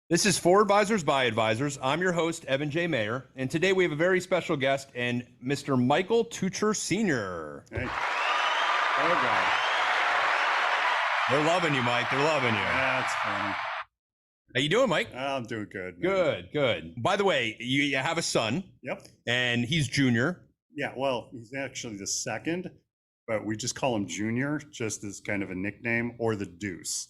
This is For Advisors by Advisors. I'm your host, Evan J. Mayer, and today we have a very special guest and Mr. Michael Tutcher Sr. Hey. Oh, God. They're loving you, Mike. They're loving you. That's funny. How you doing, Mike? I'm doing good. Man. Good. By the way, you have a son. Yep. And he's junior. Yeah, well, he's actually the second, but we just call him Junior, just as kind of a nickname, or the Deuce.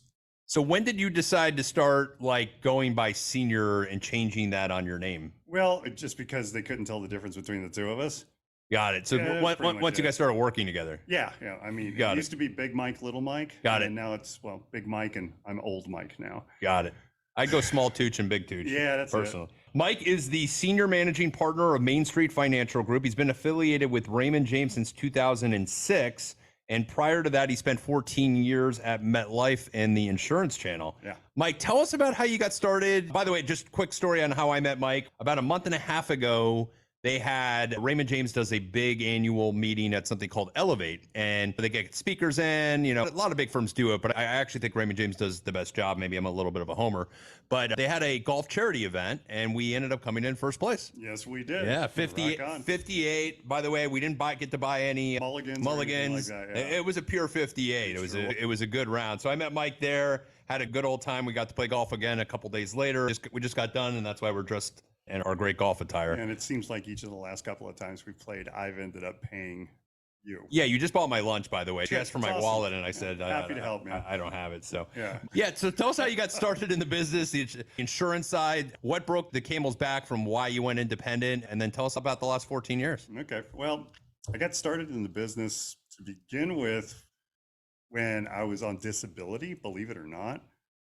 So when did you decide to start going by senior and changing that on your name? Well, just because they couldn't tell the difference between the two of us. Got it. So Yeah, once you guys started working together. Yeah. I mean, it used to be Big Mike, Little Mike. Got it. And now it's, Big Mike, and I'm Old Mike now. Got it. I'd go Small Tooch and Big Tooch. Yeah, that's personally. it. Mike is the senior managing partner of Main Street Financial Group. He's been affiliated with Raymond James since 2006. And prior to that, he spent 14 years at MetLife and the Insurance Channel. Yeah. Mike, tell us about how you got started. By the way, just quick story on how I met Mike. About a month and a half ago, Raymond James does a big annual meeting at something called Elevate, and they get speakers in, a lot of big firms do it, but I actually think Raymond James does the best job. Maybe I'm a little bit of a homer, but they had a golf charity event and we ended up coming in first place. Yes, we did. Yeah. 58. By the way, we didn't get to buy any mulligans. Like that, yeah. It was a pure 58. It was a good round. So I met Mike there, had a good old time. We got to play golf again a couple days later. We just got done, and that's why we're dressed in our great golf attire. And it seems like each of the last couple of times we've played, I've ended up paying you. Yeah, you just bought my lunch, by the way. She asked for my awesome. wallet, and I said, happy to help, man. I don't have it. So yeah. So tell us how you got started in the business, the insurance side. What broke the camel's back from why you went independent, and then tell us about the last 14 years. Okay. Well, I got started in the business to begin with when I was on disability, believe it or not,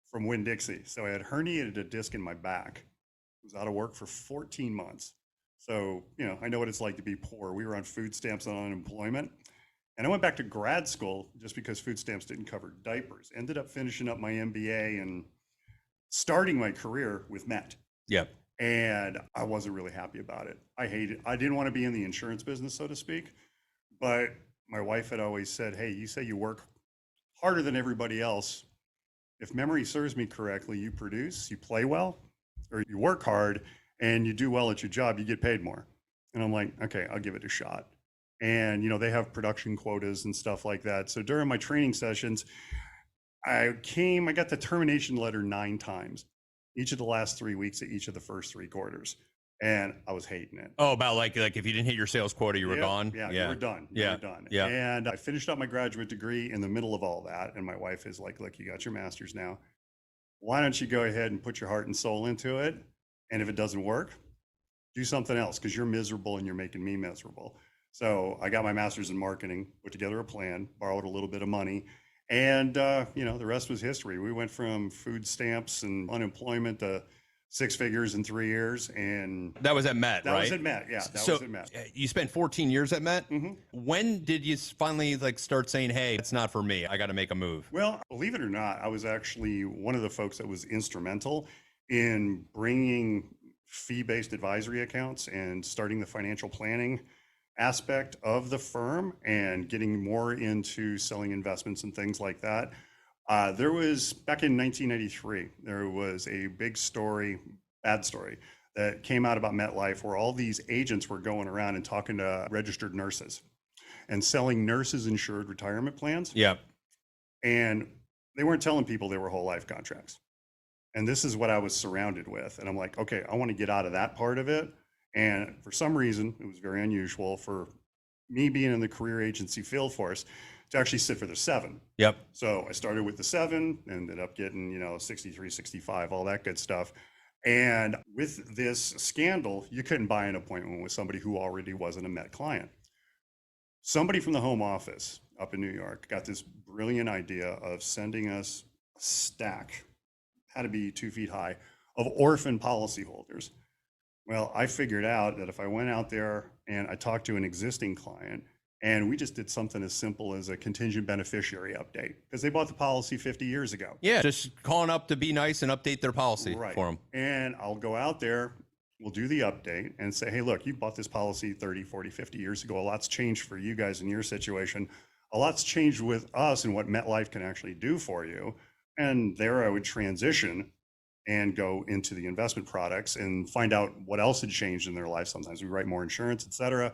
from Winn-Dixie. So I had herniated a disc in my back. Was out of work for 14 months. So, I know what it's like to be poor. We were on food stamps and unemployment. And I went back to grad school just because food stamps didn't cover diapers. Ended up finishing up my MBA and starting my career with Met. Yep. And I wasn't really happy about it. I hated it. I didn't want to be in the insurance business, so to speak. But my wife had always said, hey, you say you work harder than everybody else. If memory serves me correctly, you produce, you play well, or you work hard and you do well at your job, you get paid more. And I'm like, okay, I'll give it a shot. And, they have production quotas and stuff like that. So during my training sessions, I got the termination letter 9 times, each of the last 3 weeks of each of the first 3 quarters. And I was hating it. Oh, about like if you didn't hit your sales quota, you were gone? Yeah, you were done. You were done. Yeah. And I finished up my graduate degree in the middle of all that. And my wife is like, look, you got your master's now. Why don't you go ahead and put your heart and soul into it? And if it doesn't work, do something else, because you're miserable and you're making me miserable. So I got my master's in marketing, put together a plan, borrowed a little bit of money. And, the rest was history. We went from food stamps and unemployment to 6 figures in 3 years. And that was at Met, right? That was at Met. Yeah, that was at Met. You spent 14 years at Met. Mm-hmm. When did you finally start saying, hey, it's not for me, I got to make a move? Well, believe it or not, I was actually one of the folks that was instrumental in bringing fee-based advisory accounts and starting the financial planning aspect of the firm and getting more into selling investments and things like that. There was, back in 1993, there was a big story, bad story, that came out about MetLife where all these agents were going around and talking to registered nurses and selling nurses insured retirement plans. Yep. And they weren't telling people they were whole life contracts. And this is what I was surrounded with. And I'm like, okay, I want to get out of that part of it. And for some reason, it was very unusual for me being in the career agency field force to actually sit for the 7. Yep. So I started with the 7, ended up getting, 63, 65, all that good stuff. And with this scandal, you couldn't buy an appointment with somebody who already wasn't a Met client. Somebody from the home office up in New York got this brilliant idea of sending us a stack, had to be 2 feet high, of orphan policyholders. Well, I figured out that if I went out there and I talked to an existing client and we just did something as simple as a contingent beneficiary update, because they bought the policy 50 years ago. Yeah, just calling up to be nice and update their policy for them. And I'll go out there, we'll do the update and say, hey, look, you bought this policy 30, 40, 50 years ago. A lot's changed for you guys in your situation. a lot's changed with us and what MetLife can actually do for you. And there I would transition and go into the investment products and find out what else had changed in their life. Sometimes we write more insurance, et cetera.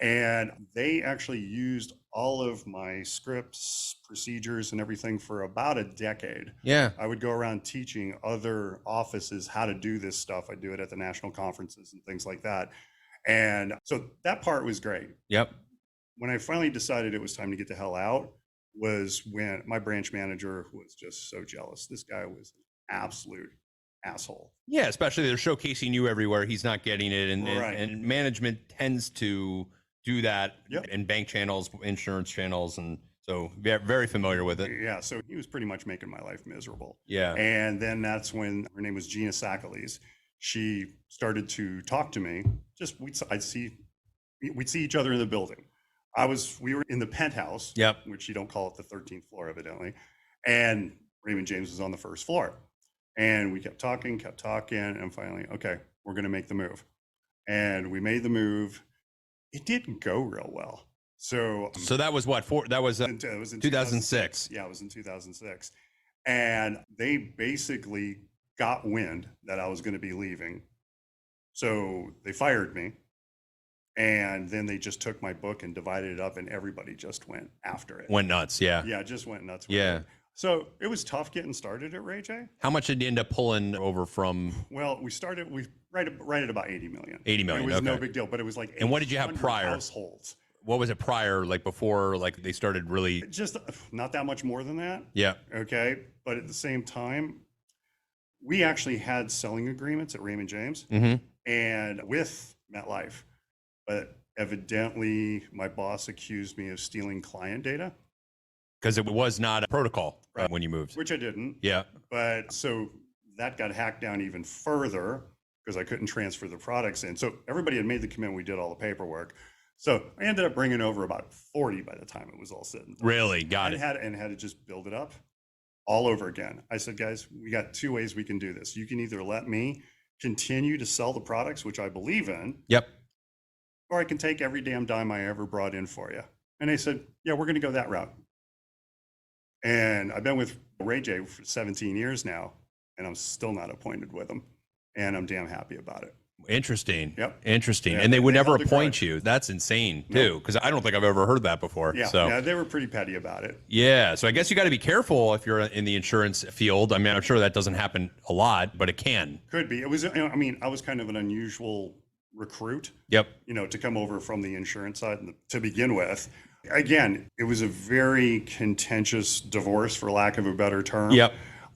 And they actually used all of my scripts, procedures, and everything for about a decade. Yeah. I would go around teaching other offices how to do this stuff. I do it at the national conferences and things like that. And so that part was great. Yep. When I finally decided it was time to get the hell out was when my branch manager was just so jealous. This guy was an absolute asshole. Yeah, especially they're showcasing you everywhere. He's not getting it. Right. And management tends to do that Yep. in bank channels, insurance channels. And so very familiar with it. Yeah. So he was pretty much making my life miserable. Yeah. And then that's when her name was Gina Sakalis. She started to talk to me. Just we'd see each other in the building. We were in the penthouse, Yep. which you don't call it the 13th floor, evidently. And Raymond James was on the first floor. And we kept talking, and finally, okay, we're going to make the move. And we made the move. It didn't go real well. So that was what? That was it was in 2006. Yeah, it was in 2006. And they basically got wind that I was going to be leaving. So they fired me. And then they just took my book and divided it up, and everybody just went after it. Went nuts. Yeah. Yeah, just went nuts. With Yeah. it. So it was tough getting started at Ray J. How much did you end up pulling over from? Well, we started right at about 80 million. 80 million. It was okay. no big deal, but it was like. And what did you have 800 prior? Households. What was it prior? Like before, like they started really. Just not that much more than that. Yeah. Okay, but at the same time, we actually had selling agreements at Raymond James and with MetLife, but evidently my boss accused me of stealing client data. Because it was not a protocol Right. when you moved. Which I didn't. Yeah. But so that got hacked down even further because I couldn't transfer the products in. So everybody had made the commitment. We did all the paperwork. So I ended up bringing over about 40 by the time it was all said and done. Really? Got it. Had to just build it up all over again. I said, guys, we got two ways we can do this. You can either let me continue to sell the products, which I believe in. Yep. Or I can take every damn dime I ever brought in for you. And they said, yeah, we're going to go that route. And I've been with Ray J for 17 years now, and I'm still not appointed with them. And I'm damn happy about it. Interesting. Yep. Interesting. Yeah, And they would never held the appoint grudge. you. That's insane too. Because I don't think I've ever heard that before. Yeah, So yeah, they were pretty petty about it. yeah. So I guess you got to be careful if you're in the insurance field. I mean, I'm sure that doesn't happen a lot, but it can. Could be. It was, I mean, I was kind of an unusual recruit, Yep. to come over from the insurance side to begin with. Again, it was a very contentious divorce, for lack of a better term. Yep.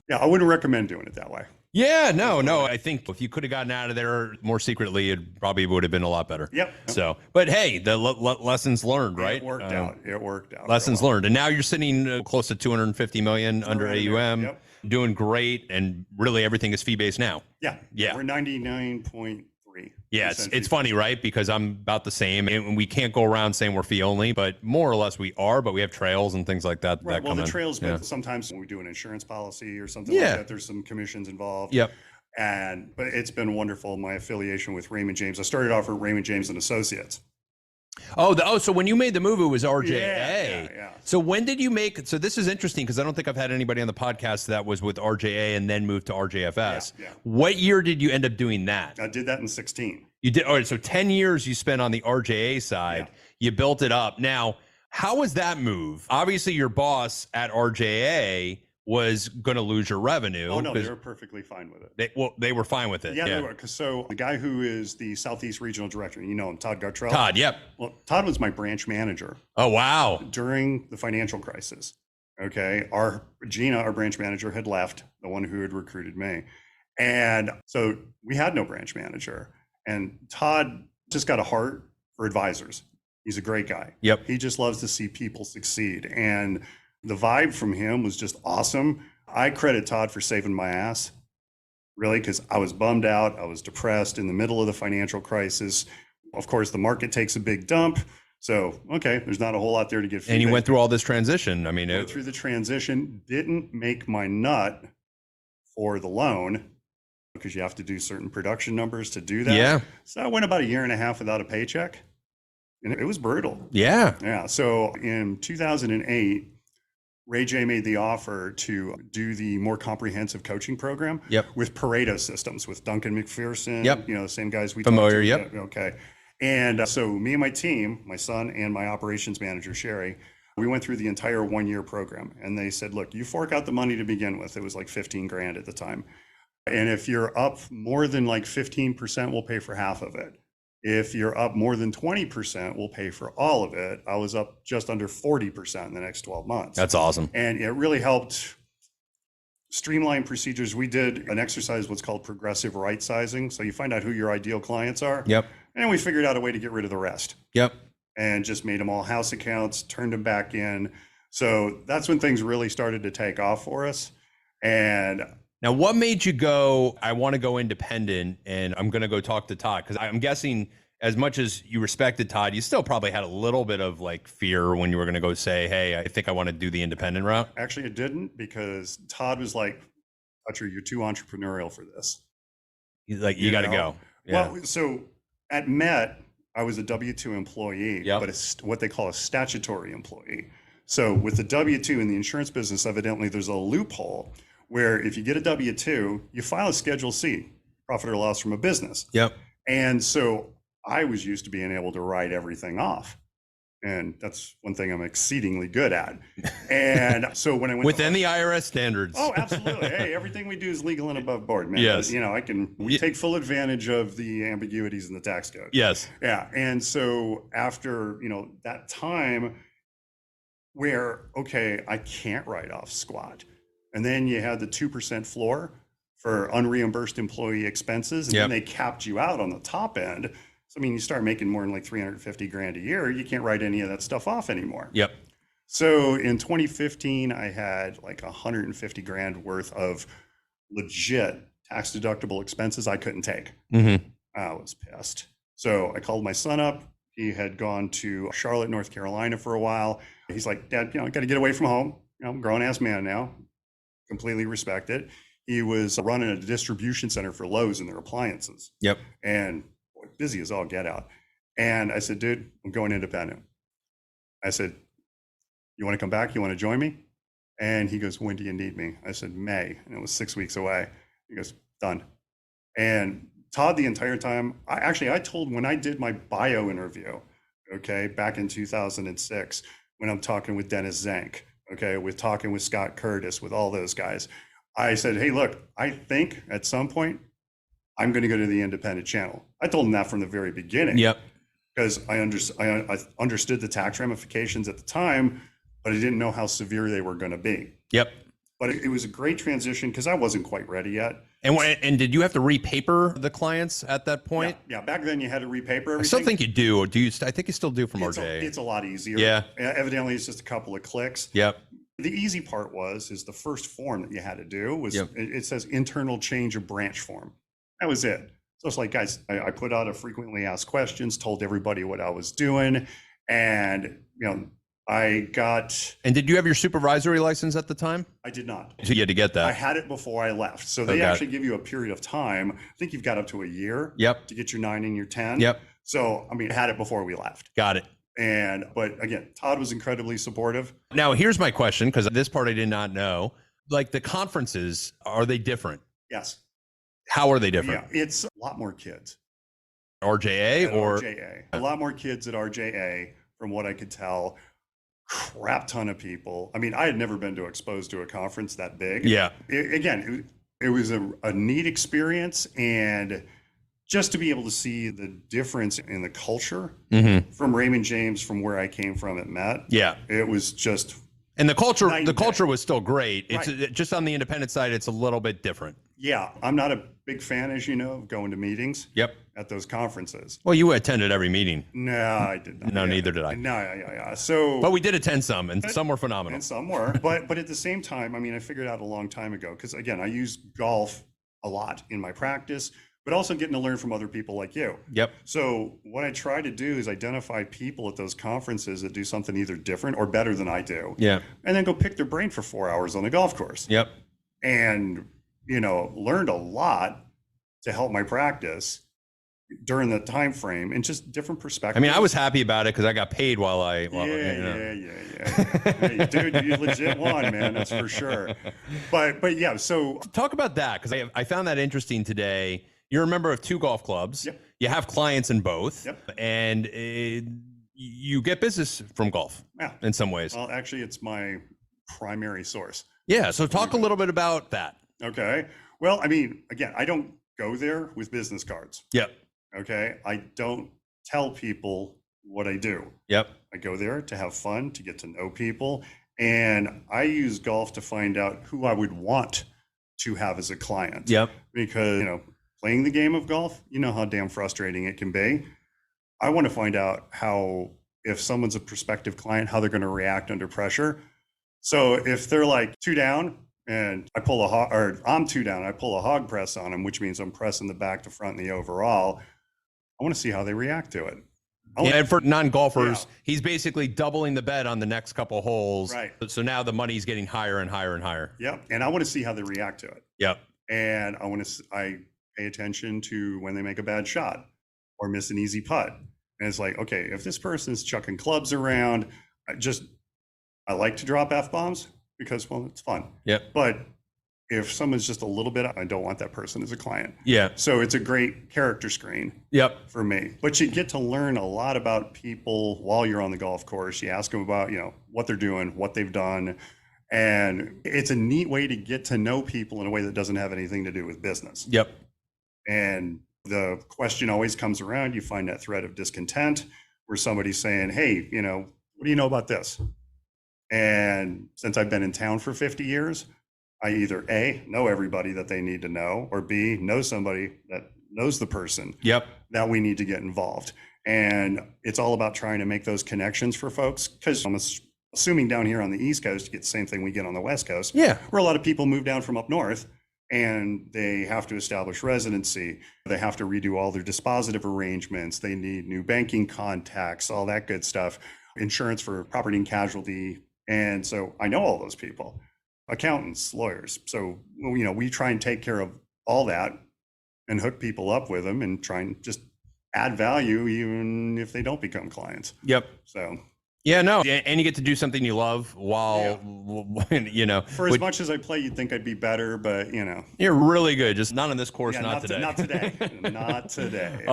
Yeah, I wouldn't recommend doing it that way. Yeah, no. I think if you could have gotten out of there more secretly, it probably would have been a lot better. Yep. So, but hey, the lessons learned, right? It worked out. It worked out. Lessons real well. learned. And now you're sitting close to 250 million under Right there. AUM, Yep. doing great. And really everything is fee based now. Yeah. Yeah. We're 99.3. Yeah, it's funny, right? Because I'm about the same, and we can't go around saying we're fee only, but more or less we are. But we have trails and things like that. Right. That Well, come the in. trails, Yeah. but sometimes when we do an insurance policy or something Yeah. like that, there's some commissions involved. Yep. But it's been wonderful. My affiliation with Raymond James. I started off at Raymond James and Associates. So when you made the move, it was RJA. Yeah. So when did you make? So this is interesting because I don't think I've had anybody on the podcast that was with RJA and then moved to RJFS. Yeah. What year did you end up doing that? I did that in 16. You did. All right. So 10 years you spent on the RJA side. Yeah. You built it up. Now, how was that move? Obviously, your boss at RJA was going to lose your revenue. Oh, no, they were perfectly fine with it. They were fine with it. Yeah, they were. So the guy who is the Southeast Regional Director, you know him, Todd Gartrell. Todd, yep. Well, Todd was my branch manager Oh, wow. during the financial crisis. Okay. Gina, our branch manager, had left, the one who had recruited me. And so we had no branch manager. And Todd just got a heart for advisors. He's a great guy. Yep. He just loves to see people succeed. And the vibe from him was just awesome. I credit Todd for saving my ass, really, because I was bummed out. I was depressed in the middle of the financial crisis. Of course, the market takes a big dump. So, okay, there's not a whole lot there to get. And you went through all this transition. I mean, went through the transition, didn't make my nut for the loan because you have to do certain production numbers to do that. Yeah. So I went about a year and a half without a paycheck. And it was brutal. Yeah. Yeah. So in 2008, Ray J made the offer to do the more comprehensive coaching program Yep. with Pareto Systems with Duncan McPherson. Yep. You know, the same guys we Familiar, talked to. yep. Okay. And so me and my team, my son and my operations manager, Sherry, we went through the entire 1 year program. And they said, look, you fork out the money to begin with. It was like 15 grand at the time. And if you're up more than like 15%, we'll pay for half of it. If you're up more than 20%, we'll pay for all of it. I was up just under 40% in the next 12 months. That's awesome. And it really helped streamline procedures. We did an exercise, what's called progressive right sizing. So you find out who your ideal clients are. Yep. And we figured out a way to get rid of the rest. Yep. And just made them all house accounts, turned them back in. So that's when things really started to take off for us. And now, what made you go, I want to go independent and I'm going to go talk to Todd? Because I'm guessing as much as you respected Todd, you still probably had a little bit of like fear when you were going to go say, hey, I think I want to do the independent route. Actually, it didn't, because Todd was like, Tutcher, you're too entrepreneurial for this. He's like, you got to go. Yeah. Well, so at Met, I was a W-2 employee, Yep. but it's what they call a statutory employee. So with the W-2 in the insurance business, evidently there's a loophole where if you get a W-2, you file a Schedule C, profit or loss from a business. Yep. And so I was used to being able to write everything off. And that's one thing I'm exceedingly good at. And so when I went within the IRS standards. Oh, absolutely. Hey, everything we do is legal and above board, man. Yes. You know, we take full advantage of the ambiguities in the tax code. Yes. Yeah. And so after, that time where, okay, I can't write off squat. And then you had the 2% floor for unreimbursed employee expenses. And Yep. then they capped you out on the top end. So, I mean, you start making more than like 350 grand a year, you can't write any of that stuff off anymore. Yep. So in 2015, I had like 150 grand worth of legit tax deductible expenses I couldn't take. Mm-hmm. I was pissed. So I called my son up. He had gone to Charlotte, North Carolina for a while. He's like, Dad, I got to get away from home. I'm a grown ass man now. Completely respect it. He was running a distribution center for Lowe's and their appliances. Yep. And boy, busy as all get out. And I said, dude, I'm going independent. I said, you want to come back? You want to join me? And he goes, when do you need me? I said, May. And it was 6 weeks away. He goes, done. And Todd, the entire time, I told when I did my bio interview, okay, back in 2006, when I'm talking with Dennis Zank, okay, with talking with Scott Curtis, with all those guys, I said, hey, look, I think at some point I'm going to go to the independent channel. I told him that from the very beginning. Yep. Because I understood the tax ramifications at the time, but I didn't know how severe they were going to be. Yep. But it was a great transition because I wasn't quite ready yet. And did you have to repaper the clients at that point? Yeah. Back then you had to repaper everything. I still think you do. Or do you? I think you still do from RJ. It's a lot easier. Yeah. Evidently, it's just a couple of clicks. Yep. The easy part is the first form that you had to do was it says internal change of branch form. That was it. So it's like, guys, I put out a frequently asked questions, told everybody what I was doing, and I got. And did you have your supervisory license at the time? I did not. So you had to get that. I had it before I left. So they actually give you a period of time. I think you've got up to a year. Yep. To get your 9 and your 10. Yep. So I mean, I had it before we left. Got it. But again, Todd was incredibly supportive. Now here's my question, because this part I did not know. Like the conferences, are they different? Yes. How are they different? Yeah, it's a lot more kids. RJA or RJA? A lot more kids at RJA, from what I could tell. Crap ton of people. I mean, I had never been exposed to a conference that big. Yeah. It was a neat experience, and just to be able to see the difference in the culture from Raymond James, from where I came from at Met. Yeah. It was just. And the culture was still great. It's just on the independent side, it's a little bit different. Yeah. I'm not a big fan, as you know, of going to meetings. Yep. At those conferences. Well, you attended every meeting. No, I did not. No, neither did I. No, yeah. So. But we did attend some, and some were phenomenal. And some were. But at the same time, I mean, I figured out a long time ago, because again, I use golf a lot in my practice, but also getting to learn from other people like you. Yep. So what I try to do is identify people at those conferences that do something either different or better than I do. Yeah. And then go pick their brain for 4 hours on the golf course. Yep. And, learned a lot to help my practice. during the time frame, and just different perspectives. I mean, I was happy about it because I got paid while I. Yeah. Hey, dude, you legit won, man. That's for sure. But yeah, so talk about that, because I found that interesting today. You're a member of 2 golf clubs. Yep. You have clients in both. Yep. And you get business from golf. Yeah. In some ways. Well, actually, it's my primary source. Yeah. So talk a little bit about that. Okay. Well, I mean, again, I don't go there with business cards. Yep. Okay. I don't tell people what I do. Yep. I go there to have fun, to get to know people. And I use golf to find out who I would want to have as a client. Yep. Because, playing the game of golf, you know how damn frustrating it can be. I want to find out how, if someone's a prospective client, how they're going to react under pressure. So if they're like 2 down and I pull or I'm 2 down, I pull a hog press on them, which means I'm pressing the back to front and the overall. I want to see how they react to it. And for non-golfers, he's basically doubling the bet on the next couple holes. Right. So now the money's getting higher and higher and higher. Yep. And I want to see how they react to it. Yep. And I pay attention to when they make a bad shot or miss an easy putt. And it's like, okay, if this person's chucking clubs around, I like to drop F-bombs because, well, it's fun. Yep. But if someone's just a little bit, I don't want that person as a client. Yeah. So it's a great character screen. Yep. For me. But you get to learn a lot about people while you're on the golf course. You ask them about, what they're doing, what they've done. And it's a neat way to get to know people in a way that doesn't have anything to do with business. Yep. And the question always comes around. You find that thread of discontent where somebody's saying, hey, what do you know about this? And since I've been in town for 50 years, I either A, know everybody that they need to know, or B, know somebody that knows the person that we need to get involved. And it's all about trying to make those connections for folks, because I'm assuming down here on the East Coast, you get the same thing we get on the West Coast, where a lot of people move down from up north and they have to establish residency. They have to redo all their dispositive arrangements. They need new banking contacts, all that good stuff, insurance for property and casualty. And so I know all those people. Accountants, lawyers. So, we try and take care of all that and hook people up with them and try and just add value even if they don't become clients. Yep. So. Yeah, no. And you get to do something you love while, For as much as I play, you'd think I'd be better, but, You're really good. Just not on this course, not today. Not today. Not today.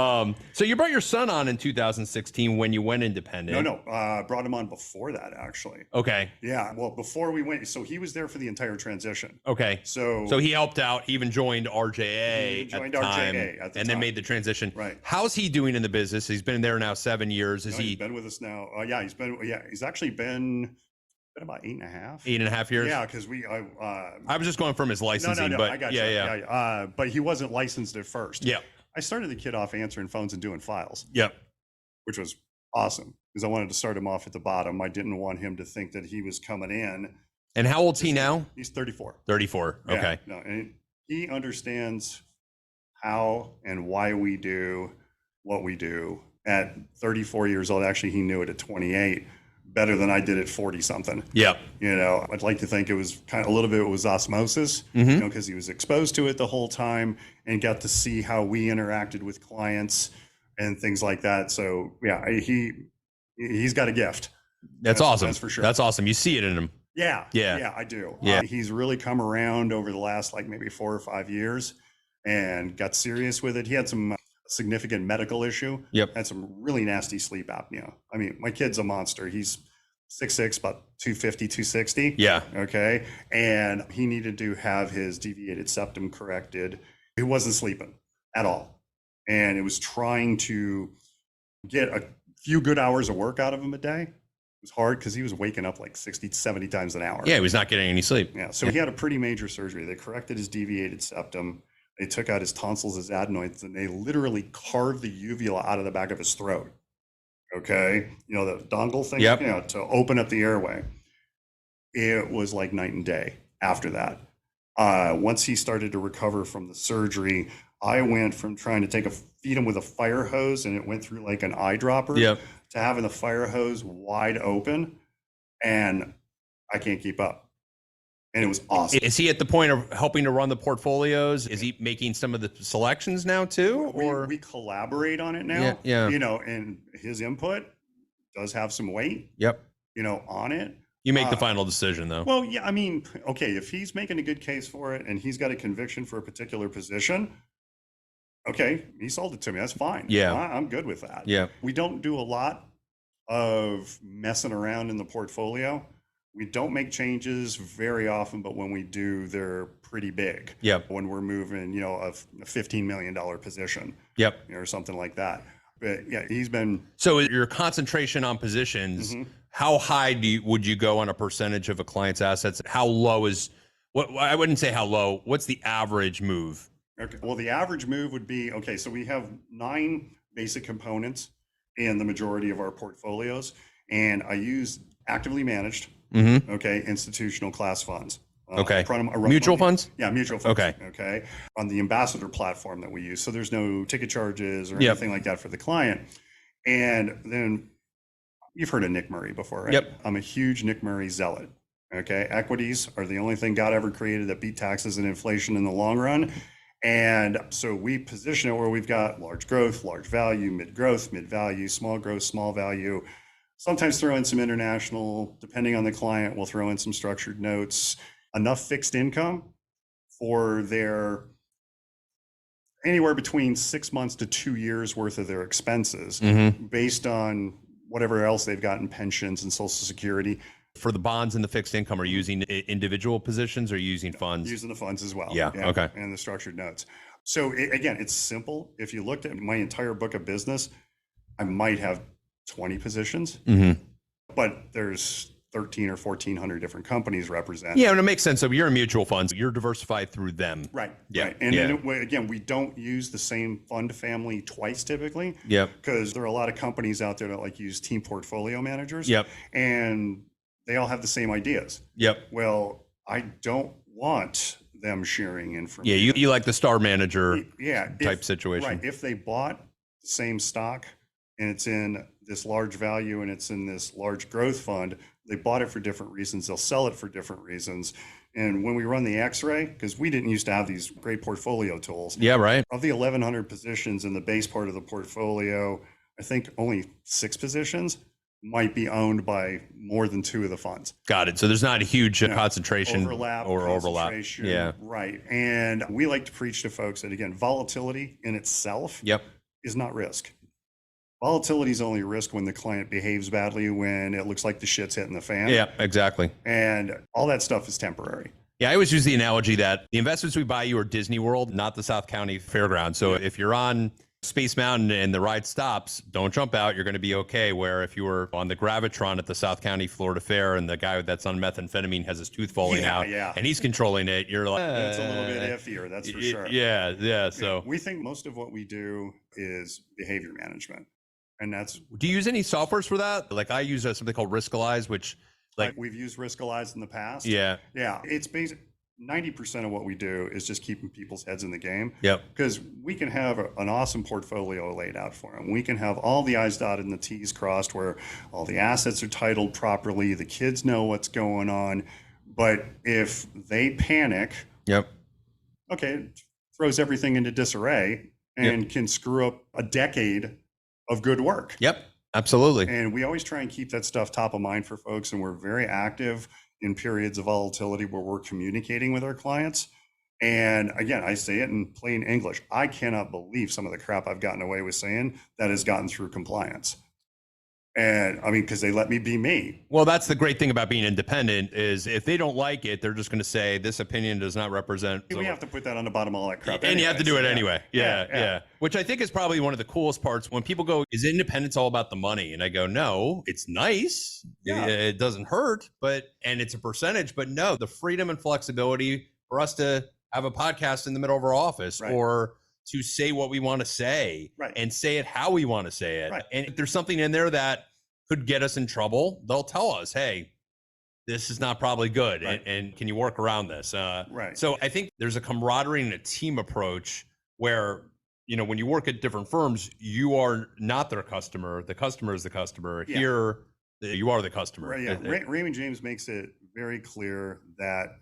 So you brought your son on in 2016 when you went independent. No. Brought him on before that, actually. Okay. Yeah. Well, before we went, so he was there for the entire transition. Okay. So he helped out. He even joined RJA at the time, and then made the transition. Right. How's he doing in the business? He's been there now 7 years. He's been with us now. He's actually been about 8.5. 8.5 years. Yeah, because I was just going from his licensing, no, but I got you. But he wasn't licensed at first. Yeah. I started the kid off answering phones and doing files. Yep. Which was awesome because I wanted to start him off at the bottom. I didn't want him to think that he was coming in. And how old's he now? He's 34. 34. Okay. Yeah, no, and he understands how and why we do what we do. At 34 years old, actually, he knew it at 28 better than I did at 40 something. Yeah. I'd like to think it was kind of a little bit, it was osmosis, because he was exposed to it the whole time and got to see how we interacted with clients and things like that. So yeah, he's got a gift. That's awesome. That's for sure. That's awesome. You see it in him. Yeah, I do. Yeah. He's really come around over the last maybe 4 or 5 years and got serious with it. He had some significant medical issue. Yep. Had some really nasty sleep apnea. I mean, my kid's a monster. He's 6'6", about 250, 260. Yeah. Okay. And he needed to have his deviated septum corrected. He wasn't sleeping at all. And it was trying to get a few good hours of work out of him a day. It was hard because he was waking up 60, 70 times an hour. Yeah, he was not getting any sleep. Yeah. So he had a pretty major surgery. They corrected his deviated septum. They took out his tonsils, his adenoids, and they literally carved the uvula out of the back of his throat. Okay. The dongle thing, to open up the airway. It was like night and day after that. Once he started to recover from the surgery, I went from trying to feed him with a fire hose, and it went through like an eyedropper, to having the fire hose wide open, and I can't keep up. and it was awesome. Is he at the point of helping to run the portfolios? Is he making some of the selections now too? Or we collaborate on it now. Yeah, yeah. You know, and his input does have some weight. Yep. You know, on it. You make the final decision though. Well, yeah, I mean, okay, if he's making a good case for it and he's got a conviction for a particular position, okay, he sold it to me. That's fine. Yeah. I'm good with that. Yeah. We don't do a lot of messing around in the portfolio. We don't make changes very often, but when we do, they're pretty big. Yep. When we're moving, you know, a $15 million position. Yep. You know, or something like that. But yeah, he's been. So your concentration on positions, how high would you go on a percentage of a client's assets? How low is what? I wouldn't say how low. What's the average move? Okay. Well, the average move would be, okay, so we have 9 basic components in the majority of our portfolios, and I use actively managed, okay, institutional class funds. Okay. Mutual funds? Yeah, mutual funds. Okay. Okay. On the ambassador platform that we use. So there's no ticket charges or anything like that for the client. And then you've heard of Nick Murray before, right? Yep. I'm a huge Nick Murray zealot. Okay. Equities are the only thing God ever created that beat taxes and inflation in the long run. And so we position it where we've got large growth, large value, mid growth, mid value, small growth, small value. Sometimes throw in some international, depending on the client, we'll throw in some structured notes, enough fixed income for their anywhere between 6 months to 2 years worth of their expenses based on whatever else they've got in pensions and Social Security. For the bonds and the fixed income, are you using individual positions or using funds? Using the funds as well. Yeah. Okay. And the structured notes. So again, it's simple. If you looked at my entire book of business, I might have 20 positions, but there's 13 or 1400 different companies represented. Yeah, and it makes sense. So you're in mutual funds. You're diversified through them. Right. Yeah. Right. And then again, we don't use the same fund family twice typically. Yep. Because there are a lot of companies out there that like use team portfolio managers. Yep. And they all have the same ideas. Yep. Well, I don't want them sharing information. Yeah, you like the star manager type situation. Right. If they bought the same stock and it's in this large value and it's in this large growth fund, they bought it for different reasons. They'll sell it for different reasons. And when we run the X-ray, because we didn't used to have these great portfolio tools. Yeah, right. Of the 1,100 positions in the base part of the portfolio, I think only 6 positions might be owned by more than 2 of the funds. Got it. So there's not a huge concentration overlap. Yeah. Right. And we like to preach to folks that, again, volatility in itself is not risk. Volatility is only risk when the client behaves badly, when it looks like the shit's hitting the fan. Yeah, exactly. And all that stuff is temporary. Yeah, I always use the analogy that the investments we buy you are Disney World, not the South County Fairgrounds. So if you're on Space Mountain and the ride stops, don't jump out. You're going to be okay. Where if you were on the Gravitron at the South County Florida Fair and the guy that's on methamphetamine has his tooth falling out and he's controlling it, you're like, it's a little bit iffier, that's for sure. Yeah. So we think most of what we do is behavior management. And that's. Do you use any softwares for that? Like I use something called Riskalyze, which like we've used Riskalyze in the past. Yeah. It's basic. 90% of what we do is just keeping people's heads in the game. Yep. Because we can have an awesome portfolio laid out for them. We can have all the I's dotted and the T's crossed where all the assets are titled properly. The kids know what's going on. But if they panic, okay, it throws everything into disarray and can screw up a decade of good work. Yep, absolutely. And we always try and keep that stuff top of mind for folks. And we're very active in periods of volatility where we're communicating with our clients. And again, I say it in plain English. I cannot believe some of the crap I've gotten away with saying that has gotten through compliance. And I mean, because they let me be me. Well, that's the great thing about being independent is if they don't like it, they're just going to say this opinion does not represent. We have to put that on the bottom of all that crap. And you have to do it anyway. Yeah. Which I think is probably one of the coolest parts when people go, is independence all about the money? And I go, no, it's nice. It doesn't hurt, and it's a percentage, but no, the freedom and flexibility for us to have a podcast in the middle of our office or to say what we want to say and say it how we want to say it. And if there's something in there that could get us in trouble, they'll tell us, hey, this is not probably good. And can you work around this? So I think there's a camaraderie and a team approach where, you know, when you work at different firms, you are not their customer. The customer is the customer. Here, you are the customer. Raymond James makes it very clear that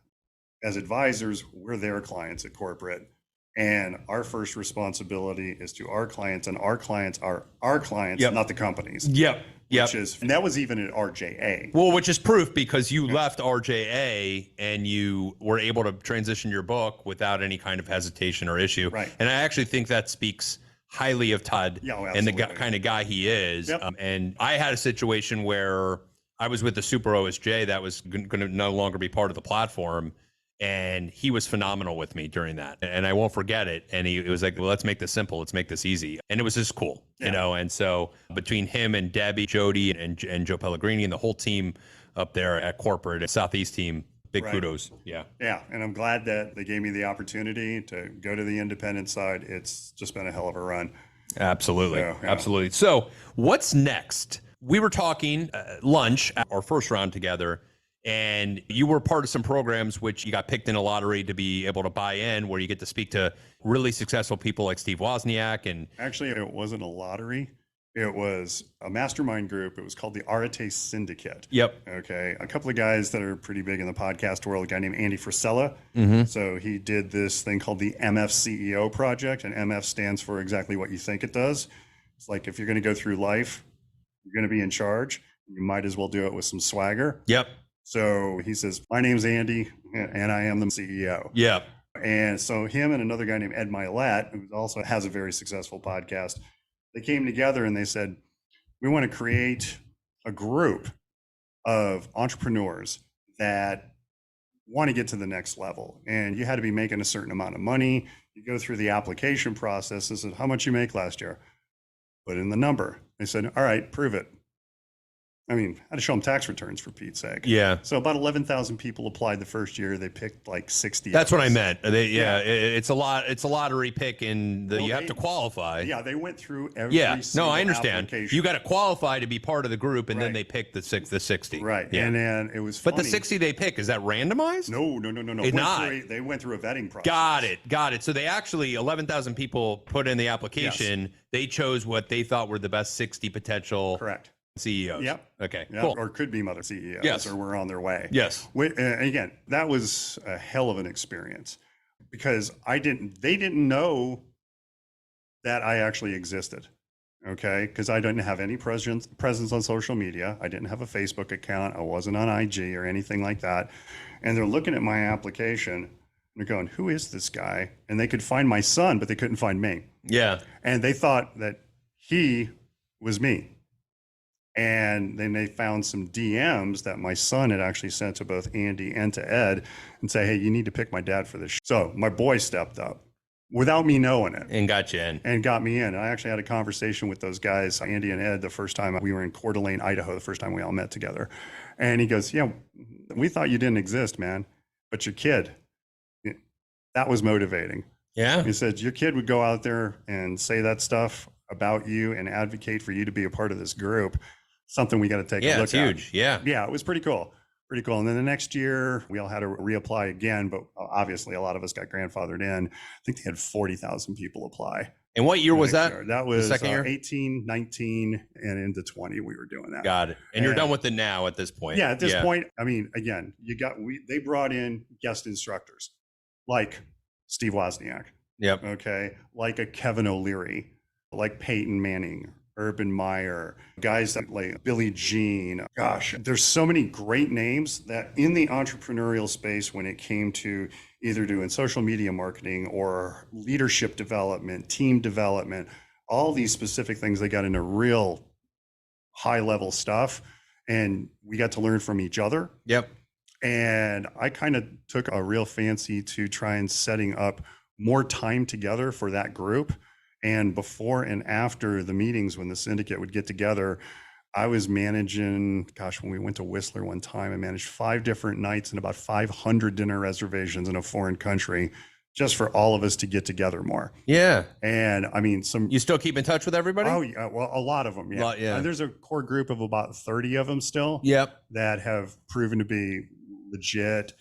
as advisors, we're their clients at corporate. And our first responsibility is to our clients, and our clients are our clients, Yep. not the companies. Yep. Yep. And that was even at RJA. Well, which is proof because you left RJA and you were able to transition your book without any kind of hesitation or issue. Right. And I actually think that speaks highly of Todd and the kind of guy he is. Yep. And I had a situation where I was with the Super OSJ that was going to no longer be part of the platform. And he was phenomenal with me during that. And I won't forget it. And he was like, well, let's make this simple. Let's make this easy. And it was just cool, you know? And so between him and Debbie, Jody, and Joe Pellegrini and the whole team up there at corporate, at Southeast team, big kudos. Yeah. Yeah. And I'm glad that they gave me the opportunity to go to the independent side. It's just been a hell of a run. Absolutely. So, yeah. Absolutely. So what's next? We were talking lunch, our first round together. And you were part of some programs which you got picked in a lottery to be able to buy in, where you get to speak to really successful people like Steve Wozniak. And actually, it wasn't a lottery. It was a mastermind group. It was called the Arete Syndicate. Yep. Okay. A couple of guys that are pretty big in the podcast world, a guy named Andy Frisella. So he did this thing called the MF CEO project, and MF stands for exactly what you think it does. It's like, if you're going to go through life, you're going to be in charge. You might as well do it with some swagger. Yep. So he says, my name's Andy and I am the CEO. Yeah. And so him and another guy named Ed Milet, who also has a very successful podcast, they came together and they said, we want to create a group of entrepreneurs that want to get to the next level. And you had to be making a certain amount of money. You go through the application process and said, how much you make last year? Put in the number. They said, all right, prove it. I mean, I had to show them tax returns, for Pete's sake. Yeah. So about 11,000 people applied the first year. They picked like 60. That's what I meant. It's a lot. It's a lottery pick, and you have to qualify. Yeah, they went through every single I understand. application. You got to qualify to be part of the group, and then they pick the 60. Right. Yeah. And then it was funny. But the 60 they pick, is that randomized? No. They went through a vetting process. Got it. So they actually, 11,000 people put in the application. Yes. They chose what they thought were the best 60 potential. Correct. CEOs. Yep. Okay. Yep. Cool. Or could be mother CEOs. Yes. Or we're on their way. Yes. Again, that was a hell of an experience because they didn't know that I actually existed. Okay. Because I didn't have any presence on social media. I didn't have a Facebook account. I wasn't on IG or anything like that. And they're looking at my application and they're going, who is this guy? And they could find my son, but they couldn't find me. Yeah. And they thought that he was me. And then they found some DMs that my son had actually sent to both Andy and to Ed and say, hey, you need to pick my dad for this. So my boy stepped up without me knowing it. And got you in. And got me in. I actually had a conversation with those guys, Andy and Ed, the first time we were in Coeur d'Alene, Idaho, the first time we all met together. And he goes, yeah, we thought you didn't exist, man. But your kid, that was motivating. Yeah. He said, your kid would go out there and say that stuff about you and advocate for you to be a part of this group. Something we got to take a look at. It's huge. Yeah. Yeah, it was pretty cool. Pretty cool. And then the next year, we all had to reapply again, but obviously a lot of us got grandfathered in. I think they had 40,000 people apply. And what year was that? That was the second year? 18, 19, and into 20, we were doing that. Got it. And you're done with it now at this point. Yeah, at this point, I mean, again, they brought in guest instructors like Steve Wozniak. Yep. Okay. Like a Kevin O'Leary, like Peyton Manning, Urban Meyer, guys like Billie Jean. Gosh, there's so many great names that in the entrepreneurial space, when it came to either doing social media marketing or leadership development, team development, all these specific things, they got into real high level stuff. And we got to learn from each other. Yep. And I kind of took a real fancy to try and setting up more time together for that group. And before and after the meetings, when the syndicate would get together, I was managing, when we went to Whistler one time, I managed 5 different nights and about 500 dinner reservations in a foreign country just for all of us to get together more. Yeah. And I mean, you still keep in touch with everybody? Oh, yeah. Well, a lot of them. Yeah. There's a core group of about 30 of them still. Yep. That have proven to be legit.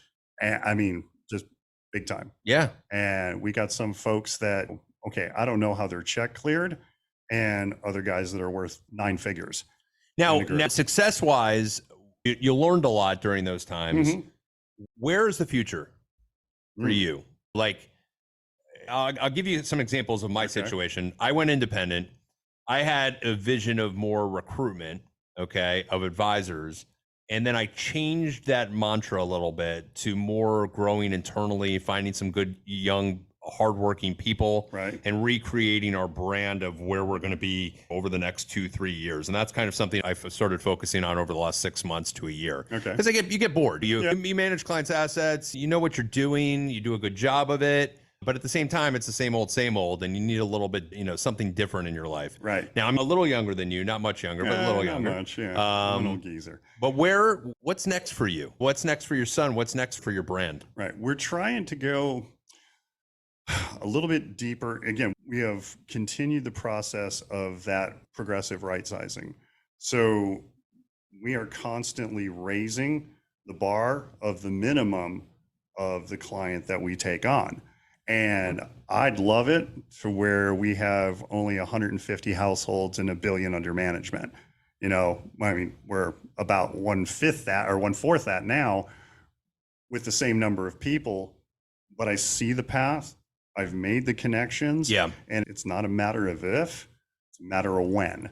And I mean, just big time. Yeah. And we got some folks that, okay, I don't know how their check cleared, and other guys that are worth 9 figures. Now success-wise, you learned a lot during those times. Mm-hmm. Where is the future for you? Like, I'll give you some examples of my situation. I went independent. I had a vision of more recruitment, okay, of advisors. And then I changed that mantra a little bit to more growing internally, finding some good, young, hardworking people, Right. and recreating our brand of where we're going to be over the next 2-3 years. And that's kind of something I've started focusing on over the last 6 months to a year. Okay. Because you get bored. You manage clients' assets, you know what you're doing, you do a good job of it. But at the same time, it's the same old, and you need a little bit, something different in your life. Right. Now, I'm a little younger than you, not much younger, but a little younger. Not much, yeah. I'm an old geezer. But what's next for you? What's next for your son? What's next for your brand? Right. We're trying to go a little bit deeper. Again, we have continued the process of that progressive right sizing. So we are constantly raising the bar of the minimum of the client that we take on. And I'd love it to where we have only 150 households and $1 billion under management. We're about 1/5 that or 1/4 that now with the same number of people, but I see the path. I've made the connections. Yeah. And it's not a matter of if, it's a matter of when.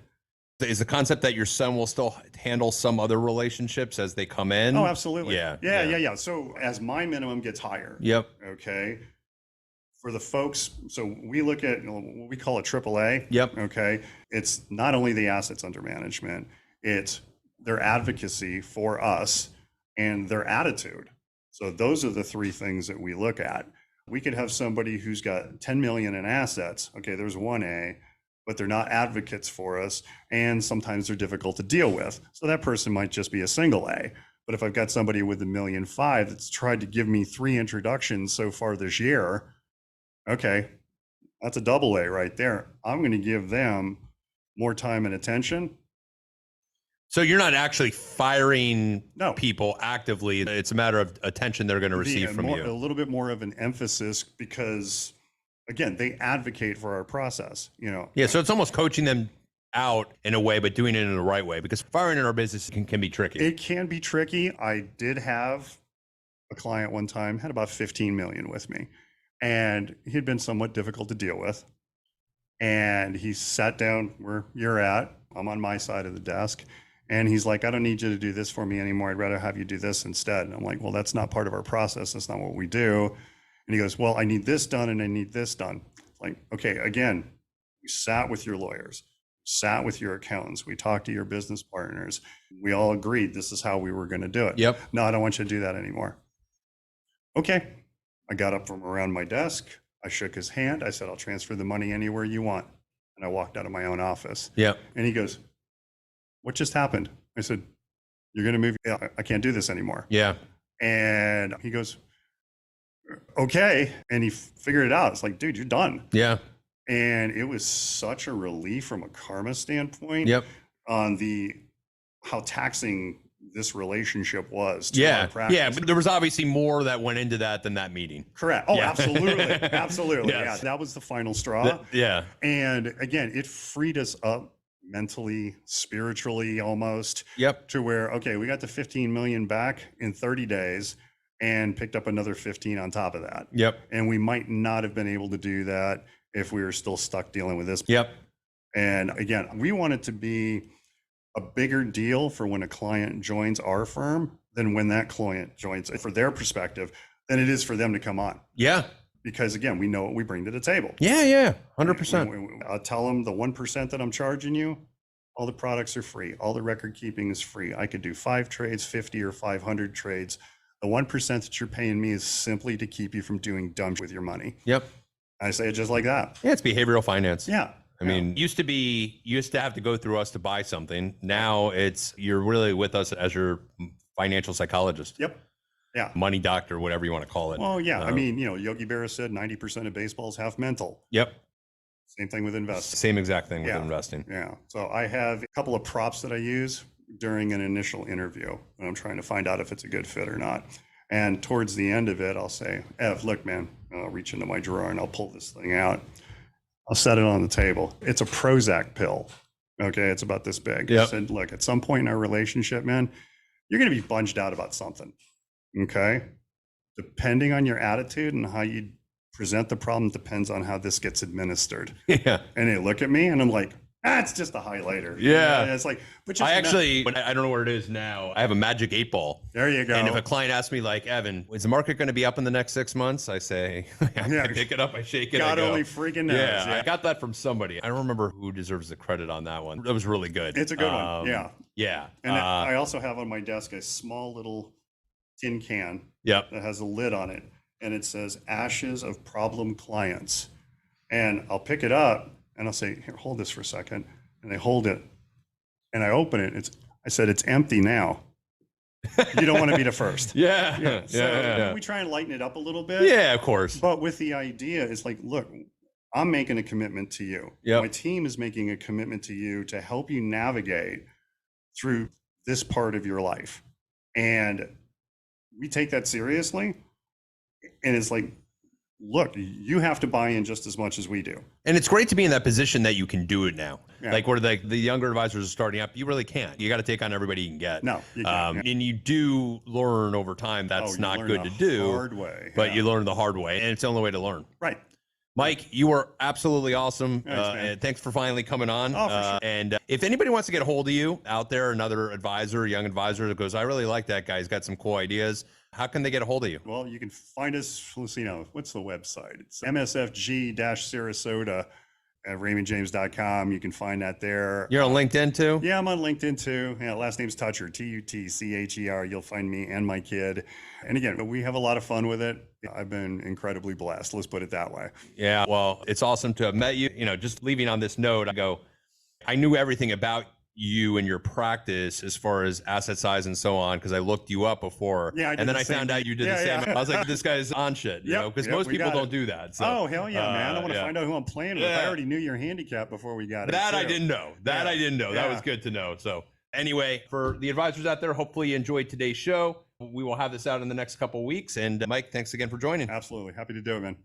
Is the concept that your son will still handle some other relationships as they come in? Oh, absolutely. Yeah. So as my minimum gets higher, Yep. okay, for the folks, so we look at what we call a AAA. Yep. Okay. It's not only the assets under management, it's their advocacy for us and their attitude. So those are the three things that we look at. We could have somebody who's got 10 million in assets. Okay, there's 1A, but they're not advocates for us. And sometimes they're difficult to deal with. So that person might just be a single A. But if I've got somebody with $1.5 million that's tried to give me 3 introductions so far this year, okay, that's a double A right there. I'm going to give them more time and attention. So you're not actually firing No. people actively. It's a matter of attention they're going to receive from you. A little bit more of an emphasis because, again, they advocate for our process. Yeah, so it's almost coaching them out in a way, but doing it in the right way, because firing in our business can be tricky. It can be tricky. I did have a client one time, had about 15 million with me, and he'd been somewhat difficult to deal with. And he sat down where you're at. I'm on my side of the desk. And he's like, I don't need you to do this for me anymore. I'd rather have you do this instead. And I'm like, well, that's not part of our process. That's not what we do. And he goes, well, I need this done and I need this done. Like, okay, again, we sat with your lawyers, sat with your accountants. We talked to your business partners. We all agreed this is how we were going to do it. Yep. No, I don't want you to do that anymore. Okay. I got up from around my desk. I shook his hand. I said, I'll transfer the money anywhere you want. And I walked out of my own office. Yep. And he goes, what just happened? I said, you're going to move. I can't do this anymore. Yeah. And he goes, okay. And he figured it out. It's like, dude, you're done. Yeah. And it was such a relief from a karma standpoint. Yep. On how taxing this relationship was to Yeah. our practice. Yeah. But there was obviously more that went into that than that meeting. Correct. Oh, Yeah. absolutely. Absolutely. Yes. Yeah. That was the final straw. Yeah. And again, it freed us up mentally, spiritually, almost. Yep. To where, okay, we got the 15 million back in 30 days and picked up another 15 on top of that. Yep. And we might not have been able to do that if we were still stuck dealing with this. Yep. And again, we want it to be a bigger deal for when a client joins our firm than when that client joins, for their perspective, than it is for them to come on. Yeah. Because again, we know what we bring to the table. Yeah. 100%. I'll tell them the 1% that I'm charging you, all the products are free. All the record keeping is free. I could do 5 trades, 50 or 500 trades. The 1% that you're paying me is simply to keep you from doing dumb with your money. Yep. I say it just like that. Yeah. It's behavioral finance. Yeah. I mean, you used to have to go through us to buy something. Now you're really with us as your financial psychologist. Yep. Yeah. Money doctor, whatever you want to call it. Well, yeah. I mean, Yogi Berra said 90% of baseball is half mental. Yep. Same thing with investing. Same exact thing with Yeah. investing. Yeah. So I have a couple of props that I use during an initial interview when I'm trying to find out if it's a good fit or not. And towards the end of it, I'll say, Ev, look, man, I'll reach into my drawer and I'll pull this thing out. I'll set it on the table. It's a Prozac pill. Okay. It's about this big. Yep. I said, look, at some point in our relationship, man, you're going to be bunged out about something. Okay. depending on your attitude and how you present the problem depends on how this gets administered. Yeah. And they look at me and I'm like, it's just a highlighter. Yeah. And it's like, but just I actually, I don't know where it is now. I have a magic 8-ball. there you go. And if a client asks me like, Evan, is the market going to be up in the next 6 months? I say, I pick it up, I shake it. God I go, only freaking knows. yeah, I got that from somebody. I don't remember who deserves the credit on that one. That was really good. It's a good one. Yeah. Yeah. And I also have on my desk a small little tin can Yep. that has a lid on it. And it says ashes of problem clients. And I'll pick it up and I'll say, here, hold this for a second. And they hold it and I open it. I said, it's empty now. You don't want to be the first. Yeah. So we try and lighten it up a little bit. Yeah, of course. But with the idea, it's like, look, I'm making a commitment to you. Yep. My team is making a commitment to you to help you navigate through this part of your life. And we take that seriously. And it's like, look, you have to buy in just as much as we do. And it's great to be in that position that you can do it now. Yeah. Like where the younger advisors are starting up, you really can't. You got to take on everybody you can get. No, you can't. And you do learn over time. That's not good to do. Hard way. But you learn the hard way, and it's the only way to learn. Right. Mike, you were absolutely awesome. Thanks, man. And thanks for finally coming on. Oh, for sure. And if anybody wants to get a hold of you out there, another advisor, young advisor that goes, I really like that guy. He's got some cool ideas. How can they get a hold of you? Well, you can find us, let's see now, what's the website? It's MSFG-Sarasota at RaymondJames.com. You can find that there. You're on LinkedIn too? Yeah, I'm on LinkedIn too. Yeah, last name's Tutcher, Tutcher. You'll find me and my kid. And again, we have a lot of fun with it. I've been incredibly blessed. Let's put it that way. Yeah, well, it's awesome to have met you. You know, just leaving on this note, I knew everything about you and your practice as far as asset size and so on, because I looked you up before. Yeah, and then I found out you did the same. I was like, this guy's on shit, you know, because most people don't do that. So, oh, hell yeah, man. I want to find out who I'm playing with. Yeah. I already knew your handicap before we got it. That too. I didn't know. That I didn't know. That was good to know. So anyway, for the advisors out there, hopefully you enjoyed today's show. We will have this out in the next couple of weeks. And Mike, thanks again for joining. Absolutely. Happy to do it, man.